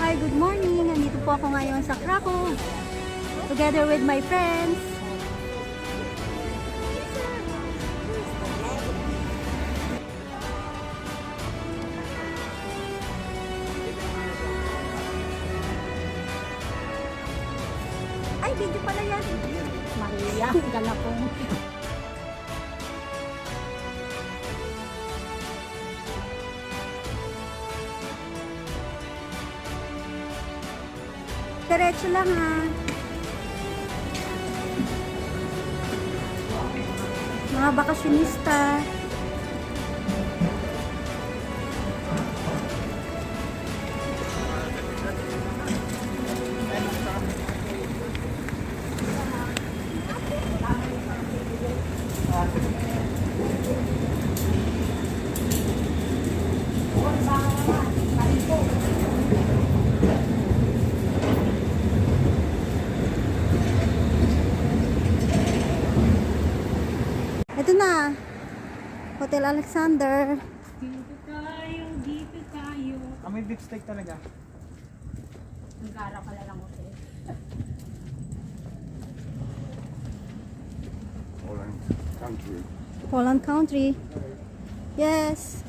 Hi, good morning. Nandito po ako ngayon sa Krakow together with my friends. Ay, video pala yan. Maria, galapong. Diretso lang ha. Mga bakasyonista. Ito na, Hotel Alexander. Dito tayo. May beef steak talaga. Ang gara pala lang hotel. Poland country. Poland country. Yes.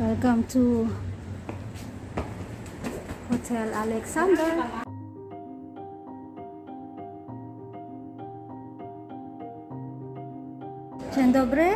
Welcome to Hotel Alexander. Dzień dobry.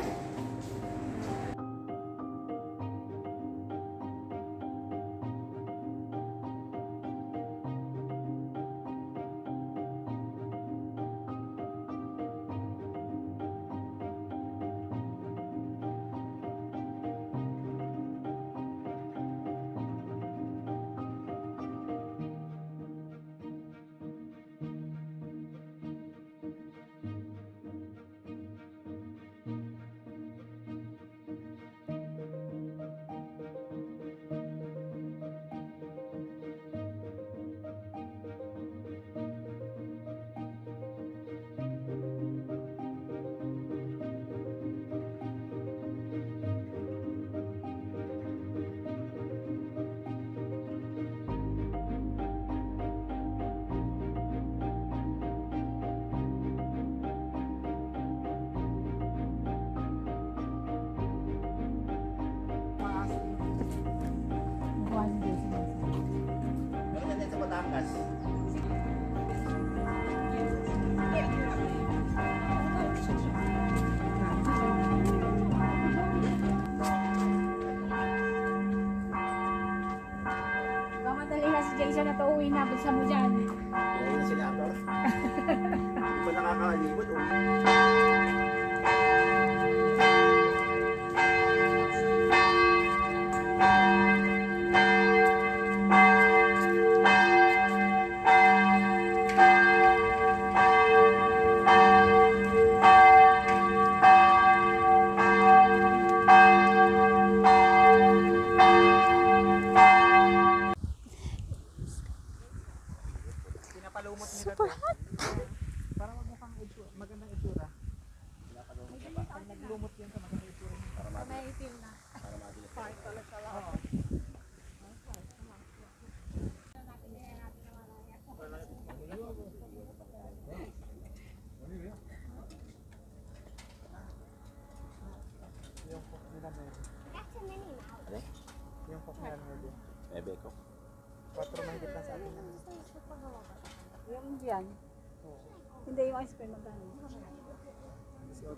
Meron na din sa Batangas. Mamadali na si Jason na pauwi na. Bulsa mo dyan. Kaya na sila ako. Hindi pa nakakalimot. Pinapalumot nila Super to. hot. Para magmukhang magandang itsura. Pag naglumot yan sa magandang itsura. May itim na. Para mabilis. Oo. Yung cook nila meron. Ano? Yung cook nila meron. Ebe ko. 4 mahigit na sa atin. Yung dyan. Hindi yung ice cream magkano. 18.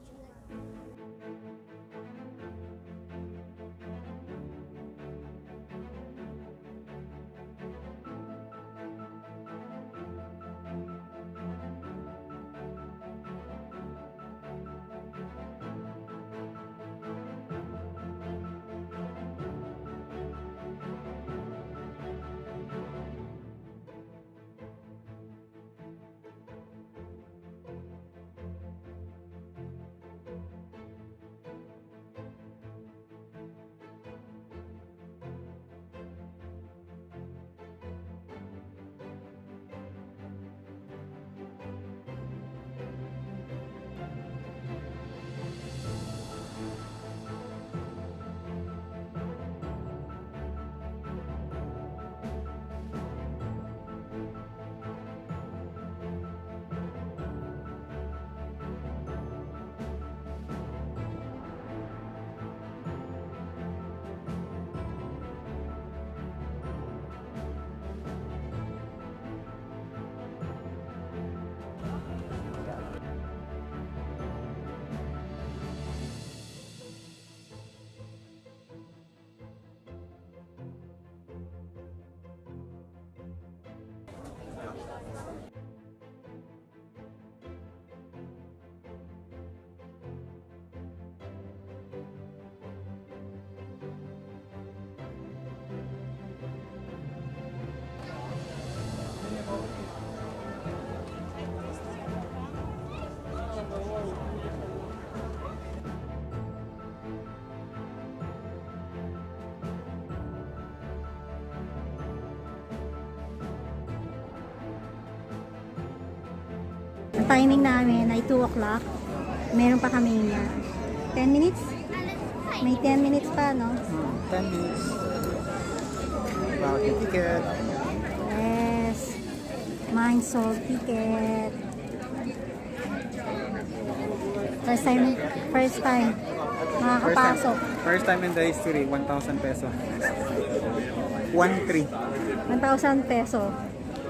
Ang timing namin ay 2 o'clock. Meron pa kami niya. 10 minutes? May 10 minutes pa, no? 10 minutes. About the ticket. Yes. Mine sold ticket. First time. Makakapasok. First time in the history, 1,000 peso. 1,300. 1,000 peso.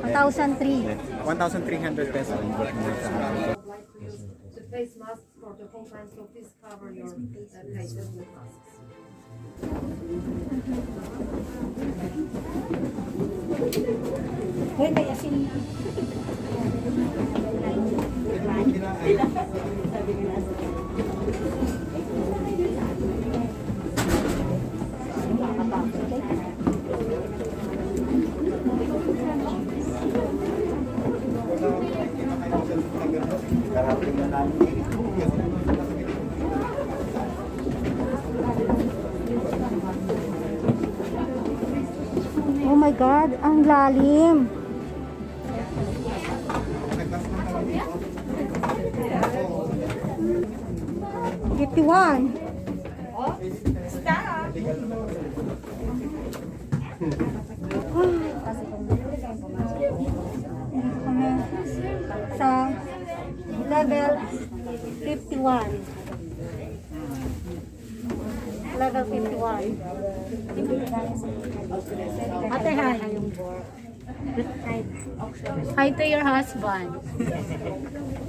1,003. 1,300 peso. The face masks for the whole time, so please cover your faces with masks. Oh my God, ang lalim. $51. Kami sa level 51. Level 51. Ate, hi. Hi to your husband.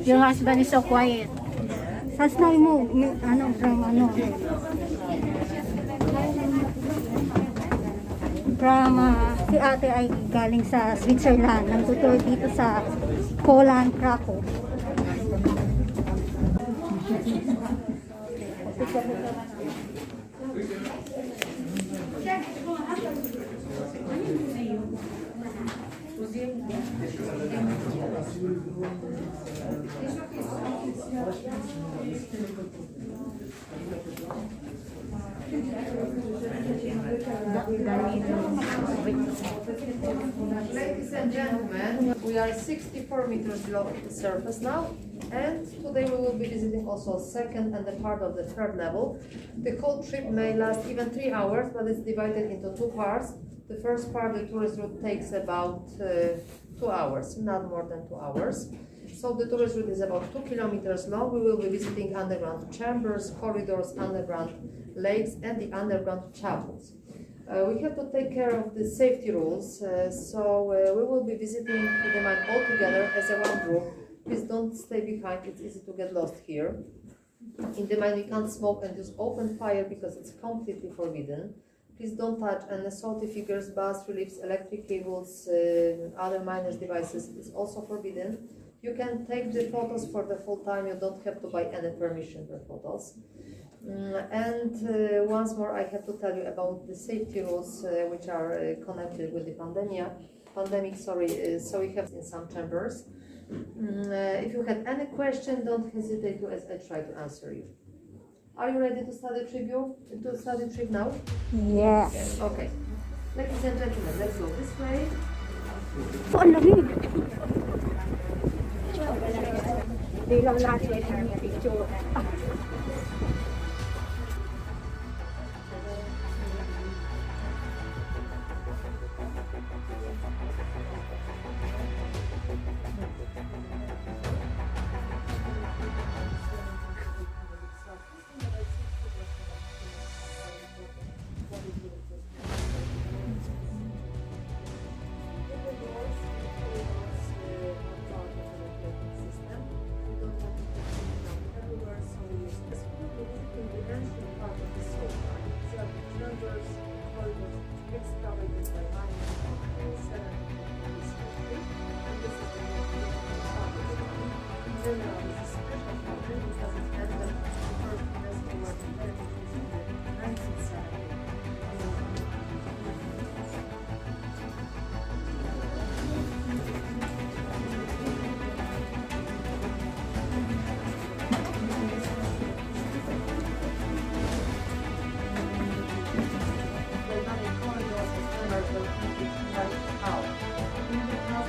Your husband is so quiet. Sasnay mo, ano, from ano? From, si ate ay galing sa Switzerland. Nagtutour dito sa Poland, Krakow. Ladies and gentlemen, we are 64 meters below the surface now, and today we will be visiting also second and the part of the third level. The whole trip may last even 3 hours, but it's divided into 2 parts. The first part, the tourist route, takes about 2 hours, not more than 2 hours. So the tourist route is about 2 kilometers long. We will be visiting underground chambers, corridors, underground lakes, and the underground chapels. We have to take care of the safety rules, so we will be visiting the mine all together as a one group. Please don't stay behind, it's easy to get lost here. In the mine we can't smoke and use open fire because it's completely forbidden. Please don't touch any salty figures, bas reliefs, electric cables, other miners' devices. It's also forbidden. You can take the photos for the full time, you don't have to buy any permission for photos. Once more, I have to tell you about the safety rules which are connected with the pandemic. So we have in some chambers. If you have any question, don't hesitate to as I try to answer you. Are you ready to start the trip now? Yes. Okay. Ladies and gentlemen, let's go this way. So, ang lamig. Hindi lang natin ang picture.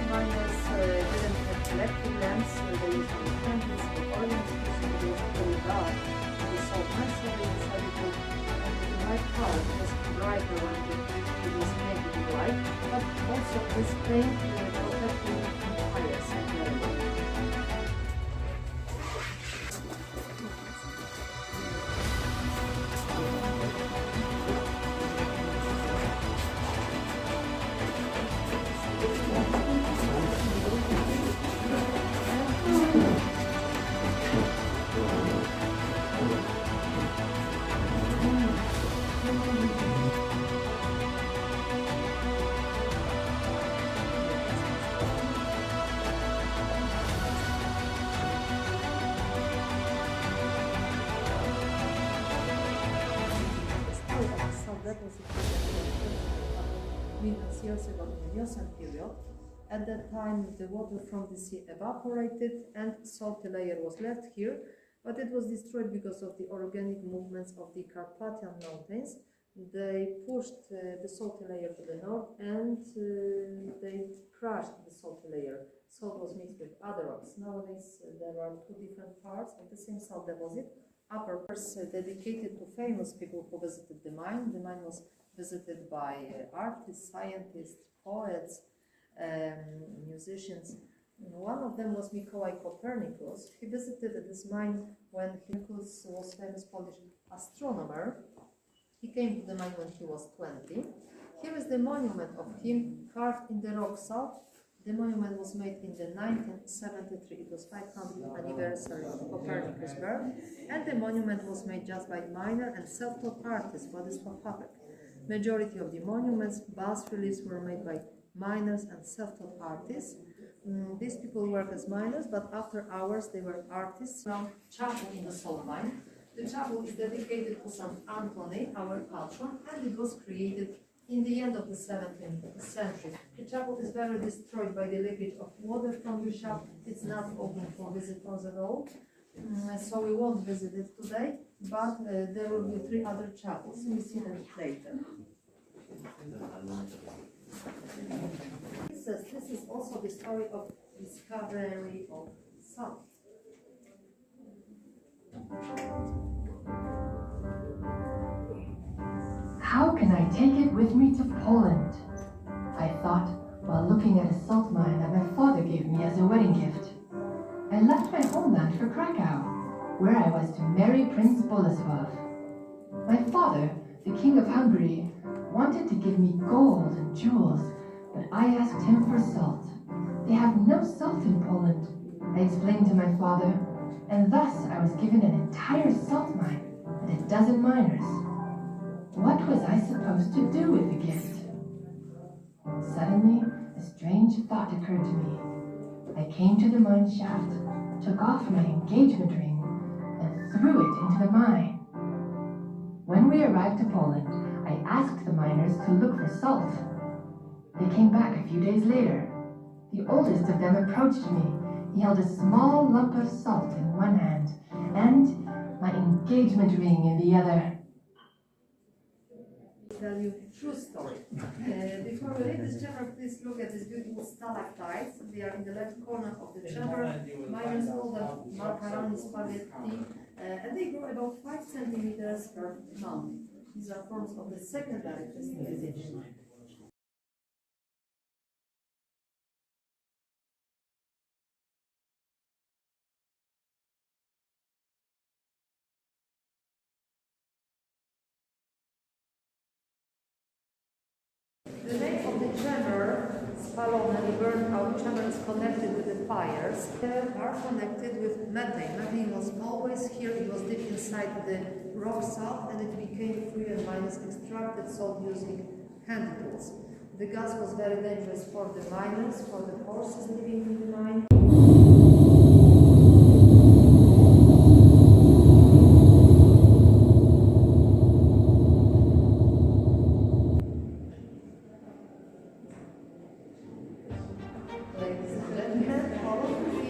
Miners didn't have electric lamps, they used lighter one it was painted white, but also this paint protecting fires and millions years ago in the Miocene period. At that time, the water from the sea evaporated and salty layer was left here, but it was destroyed because of the organic movements of the Carpathian mountains. They pushed the salty layer to the north and they crushed the salty layer. Salt was mixed with other rocks. Nowadays, there are two different parts of the same salt deposit. Upper parts dedicated to famous people who visited the mine. The mine was visited by artists, scientists, poets, musicians. One of them was Mikołaj Copernicus. He visited this mine when Copernicus was a famous Polish astronomer. He came to the mine when he was 20. Here is the monument of him carved in the rock salt. The monument was made in the 1973. It was 500th anniversary of Copernicus' birth, and the monument was made just by minor and self-taught artist Władysław Papek. Majority of the monuments, bas-reliefs were made by miners and self-taught artists. These people work as miners, but after hours they were artists. Around chapel in the salt mine. The chapel is dedicated to St. Anthony, our patron, and it was created in the end of the 17th century. The chapel is very destroyed by the leakage of water from the shaft. It's not open for visitors at all, so we won't visit it today, but there will be 3 other chapels. We'll see them later. This is also the story of discovery of salt. How can I take it with me to Poland? I thought while looking at a salt mine that my father gave me as a wedding gift. I left my homeland for Krakow, where I was to marry Prince Bolesław. My father, the King of Hungary, wanted to give me gold and jewels, but I asked him for salt. They have no salt in Poland, I explained to my father, and thus I was given an entire salt mine and a dozen miners. What was I supposed to do with the gift? Suddenly, a strange thought occurred to me. I came to the mine shaft, took off my engagement ring, and threw it into the mine. When we arrived to Poland, I asked the miners to look for salt. They came back a few days later. The oldest of them approached me. He held a small lump of salt in one hand and my engagement ring in the other. Tell you a true story. Before we leave this chamber, please look at these beautiful stalactites. They are in the left corner of the chamber. Miners call them macaroni spaghetti, and they grow about 5 centimeters per month. These are forms of the secondary crystallization. The name of the chamber, spalone, burned out chamber, is connected with the fires. They are connected with methane. Methane was always here, it was deep inside the rock salt, and it became free and miners extracted salt using hand tools. The gas was very dangerous for the miners, for the horses living in the mine. Ladies and gentlemen, all of